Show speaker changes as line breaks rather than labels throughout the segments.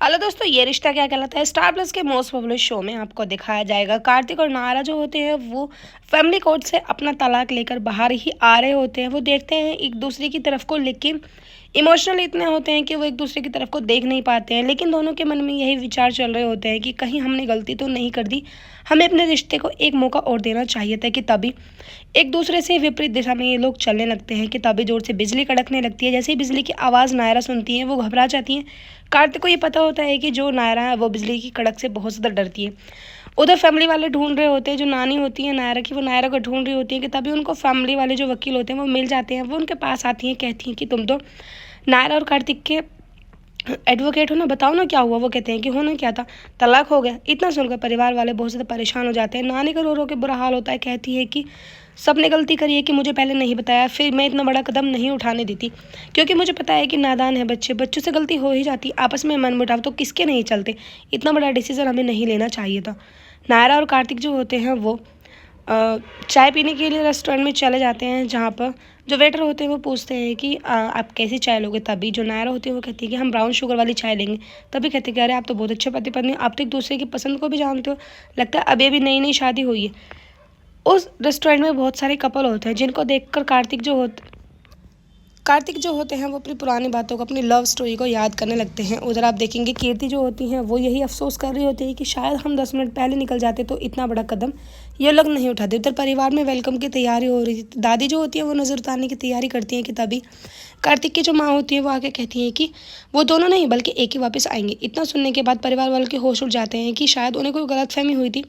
Hello दोस्तों, ये रिश्ता क्या कहलाता है स्टार प्लस के मोस्ट पॉपुलर शो में आपको दिखाया जाएगा। कार्तिक और नायरा जो होते हैं वो फैमिली कोर्ट से अपना तलाक लेकर बाहर ही आ रहे होते हैं। वो देखते हैं एक दूसरे की तरफ को, लेकिन इमोशनल इतने होते हैं कि वो एक दूसरे की तरफ को देख नहीं पाते हैं। लेकिन दोनों के मन में यही विचार चल रहे होते हैं कि कहीं हमने गलती तो नहीं कर दी, हमें अपने रिश्ते को एक मौका और देना चाहिए था। कि तभी एक दूसरे से विपरीत दिशा में ये लोग चलने लगते हैं कि तभी जोर से बिजली कड़कने लगती है। जैसे ही बिजली की आवाज़ नायरा सुनती है वो घबरा जाती है। कार्तिक को ये पता होता है कि जो नायरा है वो बिजली की कड़क से बहुत ज़्यादा डरती है। उधर फैमिली वाले ढूंढ रहे होते हैं, जो नानी होती है नायरा की, वो नायरा को ढूंढ रही होती है। कि तभी उनको फैमिली वाले जो वकील होते हैं वो मिल जाते हैं। वो उनके पास आती हैं, कहती हैं कि तुम तो नायरा और कार्तिक के एडवोकेट हो ना, बताओ ना क्या हुआ। वो कहते हैं कि होना क्या था, तलाक हो गया। इतना सुनकर परिवार वाले बहुत ज़्यादा परेशान हो जाते हैं। नानी का रो रो के बुरा हाल होता है, कहती है कि सबने गलती करी है कि मुझे पहले नहीं बताया, फिर मैं इतना बड़ा कदम नहीं उठाने देती, क्योंकि मुझे पता है कि नादान है बच्चे, बच्चों से गलती हो ही जाती, आपस में मनमुटाव तो किसके नहीं चलते, इतना बड़ा डिसीजन हमें नहीं लेना चाहिए था। नायरा और कार्तिक जो होते हैं वो चाय पीने के लिए रेस्टोरेंट में चले जाते हैं, जहाँ पर जो वेटर होते हैं वो पूछते हैं कि आप कैसी चाय लोगे। तभी जो नायरा होती है वो कहती है कि हम ब्राउन शुगर वाली चाय लेंगे। तभी कहते हैं कि अरे आप तो बहुत अच्छे पति पत्नी हो, आप तो एक दूसरे की पसंद को भी जानते हो, लगता है अभी अभी नई नई शादी हुई है। उस रेस्टोरेंट में बहुत सारे कपल होते हैं, जिनको देखकर कार्तिक जो होते हैं वो अपनी पुरानी बातों को, अपनी लव स्टोरी को याद करने लगते हैं। उधर आप देखेंगे कीर्ति जो होती हैं वो यही अफसोस कर रही होती है कि शायद हम 10 मिनट पहले निकल जाते तो इतना बड़ा कदम ये लोग नहीं उठाते। उधर परिवार में वेलकम की तैयारी हो रही थी। दादी जो होती है वो नज़र उतारने की तैयारी करती हैं। कि तभी कार्तिक की जो माँ होती है वो आके कहती हैं कि वो दोनों नहीं बल्कि एक ही वापस आएंगे। इतना सुनने के बाद परिवार वालों के होश उड़ जाते हैं कि शायद उन्हें कोई गलतफहमी हुई थी।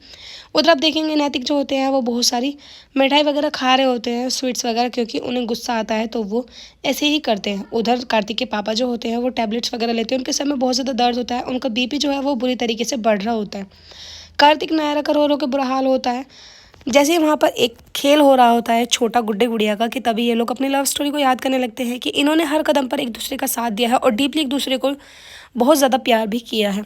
उधर आप देखेंगे नैतिक जो होते हैं वो बहुत सारी मिठाई वगैरह खा रहे होते हैं, स्वीट्स वगैरह, क्योंकि उन्हें गुस्सा आता है तो वो ऐसे ही करते हैं। उधर कार्तिक के पापा जो होते हैं वो टैबलेट्स वगैरह लेते हैं। उनके सर में बहुत ज़्यादा दर्द होता है, उनका बीपी जो है वो बुरी तरीके से बढ़ रहा होता है। कार्तिक नायरा का रो रो के बुरा हाल होता है। जैसे ही वहाँ पर एक खेल हो रहा होता है छोटा गुड्डे गुड़िया का, कि तभी ये लोग अपनी लव स्टोरी को याद करने लगते हैं कि इन्होंने हर कदम पर एक दूसरे का साथ दिया है और डीपली एक दूसरे को बहुत ज़्यादा प्यार भी किया है।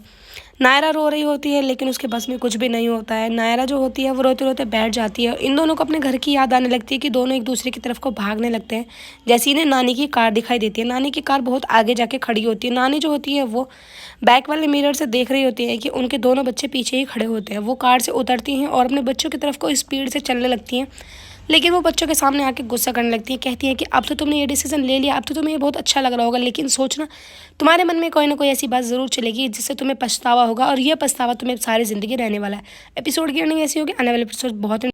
नायरा रो रही होती है लेकिन उसके बस में कुछ भी नहीं होता है। नायरा जो होती है वो रोते रोते बैठ जाती है। इन दोनों को अपने घर की याद आने लगती है कि दोनों एक दूसरे की तरफ को भागने लगते हैं। जैसे इन्हें नानी की कार दिखाई देती है। नानी की कार बहुत आगे जाके खड़ी होती है। नानी जो होती है वो बैक वाले मिरर से देख रही होती है कि उनके दोनों बच्चे पीछे ही खड़े होते हैं। वो कार से उतरती हैं और अपने बच्चों की तरफ को स्पीड से चलने लगती हैं, लेकिन वो बच्चों के सामने आके गुस्सा करने लगती है। कहती है कि अब तो तुमने ये डिसीजन ले लिया, अब तो तुम्हें ये बहुत अच्छा लग रहा होगा, लेकिन सोचना तुम्हारे मन में कोई ना कोई ऐसी बात ज़रूर चलेगी जिससे तुम्हें पछतावा होगा, और यह पछतावा तुम्हें सारी ज़िंदगी रहने वाला है। एपिसोड की एंडिंग ऐसी होगी, आने वाले एपिसोड बहुत